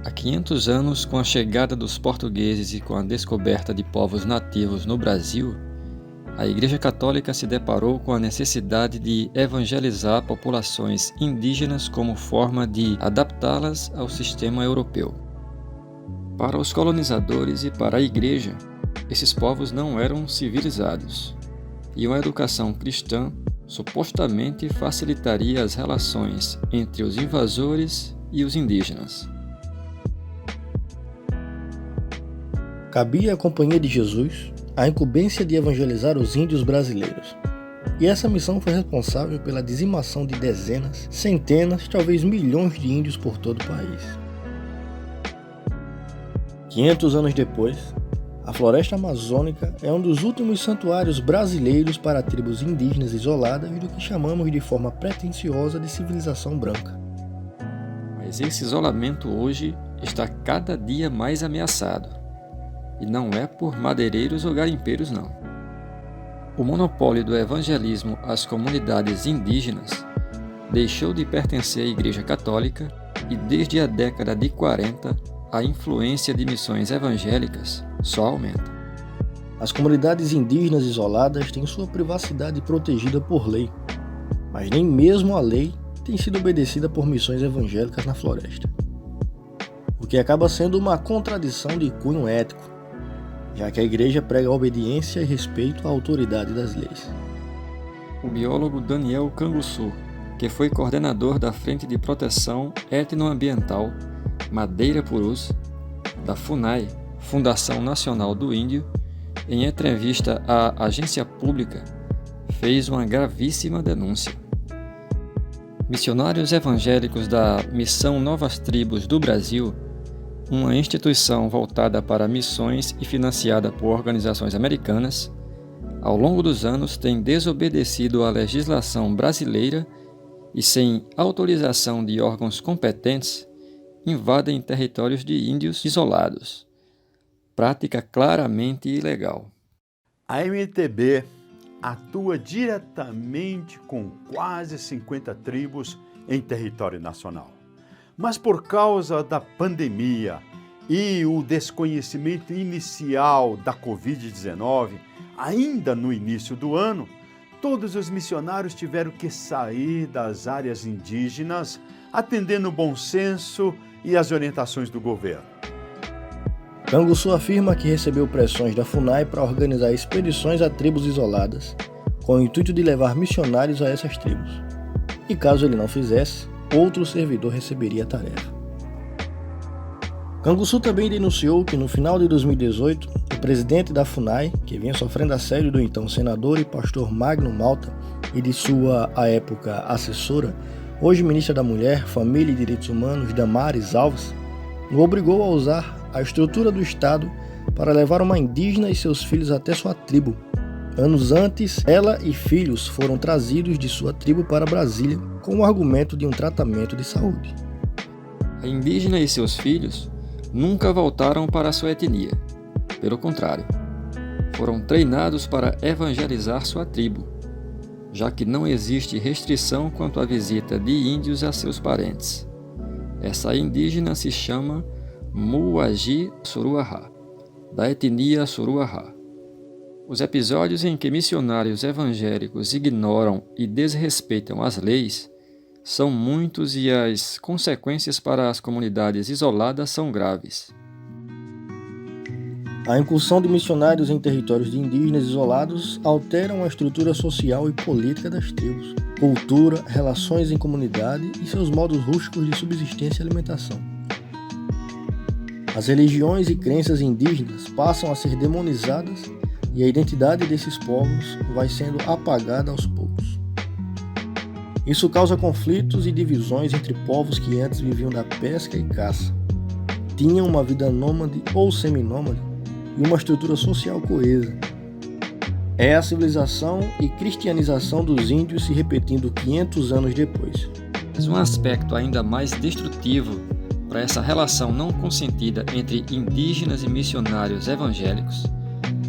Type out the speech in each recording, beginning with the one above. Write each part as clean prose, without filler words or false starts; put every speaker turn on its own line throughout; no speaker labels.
Há 500 anos, com a chegada dos portugueses e com a descoberta de povos nativos no Brasil, a Igreja Católica se deparou com a necessidade de evangelizar populações indígenas como forma de adaptá-las ao sistema europeu. Para os colonizadores e para a Igreja, esses povos não eram civilizados, e uma educação cristã supostamente facilitaria as relações entre os invasores e os indígenas.
Cabia à Companhia de Jesus a incumbência de evangelizar os índios brasileiros. E essa missão foi responsável pela dizimação de dezenas, centenas, talvez milhões de índios por todo o país. 500 anos depois, a floresta amazônica é um dos últimos santuários brasileiros para tribos indígenas isoladas do que chamamos de forma pretensiosa de civilização branca.
Mas esse isolamento hoje está cada dia mais ameaçado. E não é por madeireiros ou garimpeiros, não. O monopólio do evangelismo às comunidades indígenas deixou de pertencer à Igreja Católica e desde a década de 40 a influência de missões evangélicas só aumenta.
As comunidades indígenas isoladas têm sua privacidade protegida por lei, mas nem mesmo a lei tem sido obedecida por missões evangélicas na floresta. O que acaba sendo uma contradição de cunho ético, já que a Igreja prega obediência e respeito à autoridade das leis.
O biólogo Daniel Canguçu, que foi coordenador da Frente de Proteção Etnoambiental Madeira Purus, da FUNAI, Fundação Nacional do Índio, em entrevista à agência pública, fez uma gravíssima denúncia. Missionários evangélicos da Missão Novas Tribos do Brasil, uma instituição voltada para missões e financiada por organizações americanas, ao longo dos anos tem desobedecido à legislação brasileira e, sem autorização de órgãos competentes, invadem territórios de índios isolados. Prática claramente ilegal.
A MTB atua diretamente com quase 50 tribos em território nacional. Mas por causa da pandemia e o desconhecimento inicial da Covid-19, ainda no início do ano, todos os missionários tiveram que sair das áreas indígenas, atendendo o bom senso e as orientações do governo.
Canguçu afirma que recebeu pressões da FUNAI para organizar expedições a tribos isoladas, com o intuito de levar missionários a essas tribos. E caso ele não fizesse, outro servidor receberia a tarefa. Canguçu também denunciou que no final de 2018, o presidente da FUNAI, que vinha sofrendo assédio do então senador e pastor Magno Malta e de sua, à época, assessora, hoje ministra da Mulher, Família e Direitos Humanos, Damares Alves, o obrigou a usar a estrutura do Estado para levar uma indígena e seus filhos até sua tribo. Anos antes, ela e filhos foram trazidos de sua tribo para Brasília com o argumento de um tratamento de saúde.
A indígena e seus filhos nunca voltaram para sua etnia. Pelo contrário, foram treinados para evangelizar sua tribo, já que não existe restrição quanto à visita de índios a seus parentes. Essa indígena se chama Muagi Suruahá, da etnia Suruahá. Os episódios em que missionários evangélicos ignoram e desrespeitam as leis são muitos e as consequências para as comunidades isoladas são graves.
A incursão de missionários em territórios de indígenas isolados alteram a estrutura social e política das tribos, cultura, relações em comunidade e seus modos rústicos de subsistência e alimentação. As religiões e crenças indígenas passam a ser demonizadas e a identidade desses povos vai sendo apagada aos poucos. Isso causa conflitos e divisões entre povos que antes viviam da pesca e caça, tinham uma vida nômade ou seminômade e uma estrutura social coesa. É a civilização e cristianização dos índios se repetindo 500 anos depois.
Mas um aspecto ainda mais destrutivo para essa relação não consentida entre indígenas e missionários evangélicos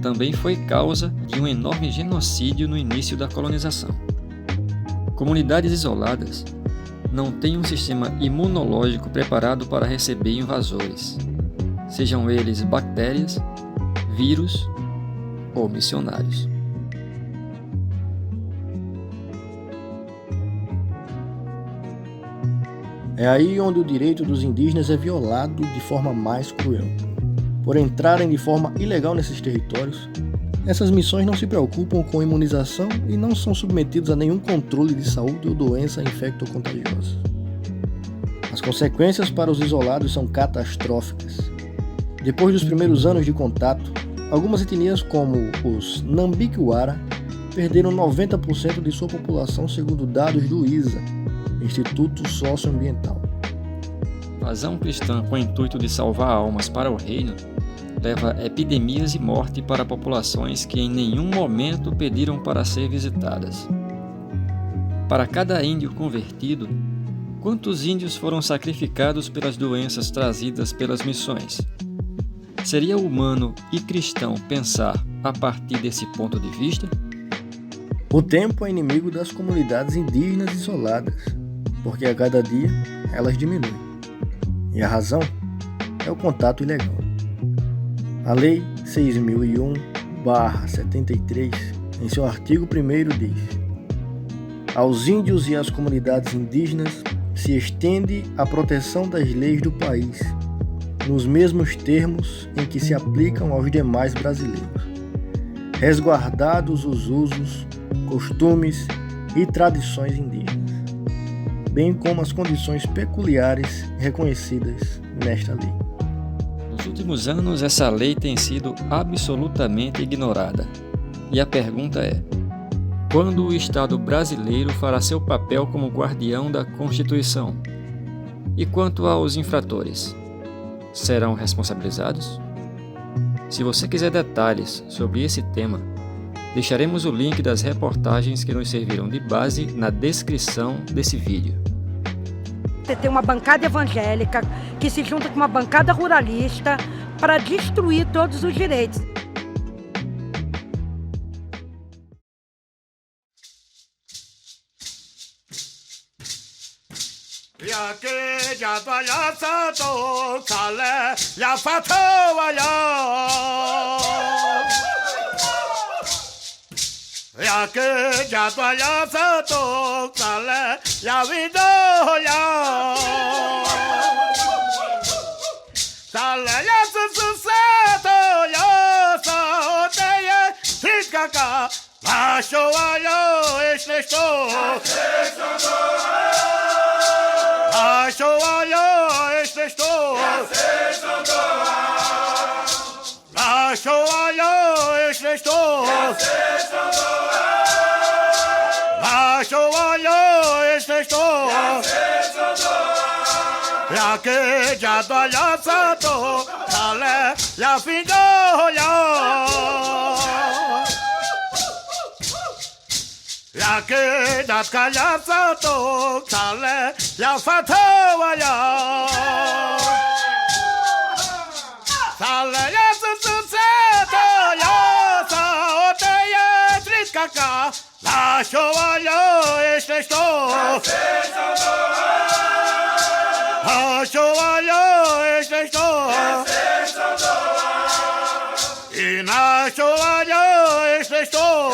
também foi causa de um enorme genocídio no início da colonização. Comunidades isoladas não têm um sistema imunológico preparado para receber invasores, sejam eles bactérias, vírus ou missionários.
É aí onde o direito dos indígenas é violado de forma mais cruel. Por entrarem de forma ilegal nesses territórios, essas missões não se preocupam com imunização e não são submetidos a nenhum controle de saúde ou doença infecto-contagiosa. As consequências para os isolados são catastróficas. Depois dos primeiros anos de contato, algumas etnias como os Nambiquara perderam 90% de sua população segundo dados do ISA, Instituto Socioambiental.
Invasão cristã com o intuito de salvar almas para o reino leva epidemias e morte para populações que em nenhum momento pediram para ser visitadas. Para cada índio convertido, quantos índios foram sacrificados pelas doenças trazidas pelas missões? Seria humano e cristão pensar a partir desse ponto de vista?
O tempo é inimigo das comunidades indígenas isoladas, porque a cada dia elas diminuem. E a razão é o contato ilegal. A Lei 6.001/73, em seu artigo 1º diz: aos índios e às comunidades indígenas se estende a proteção das leis do país, nos mesmos termos em que se aplicam aos demais brasileiros, resguardados os usos, costumes e tradições indígenas, bem como as condições peculiares reconhecidas nesta lei.
Nos últimos anos, essa lei tem sido absolutamente ignorada. E a pergunta é: quando o Estado brasileiro fará seu papel como guardião da Constituição? E quanto aos infratores? Serão responsabilizados? Se você quiser detalhes sobre esse tema, deixaremos o link das reportagens que nos serviram de base na descrição desse vídeo.
Você tem uma bancada evangélica que se junta com uma bancada ruralista para destruir todos os direitos.
La Nacho alho este estou. E nacho alho este estou.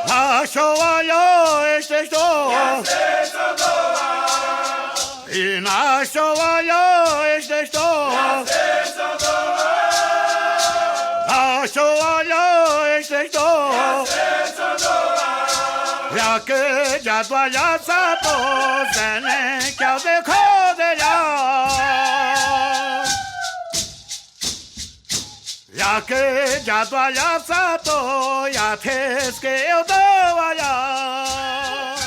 Nacho alho este estou. E nacho alho este estou. Nacho alho este estou. Ya que ya toalha sapo, zene que ao decodelha. Ya que ya toalha sapo, ya que eu dou olhar.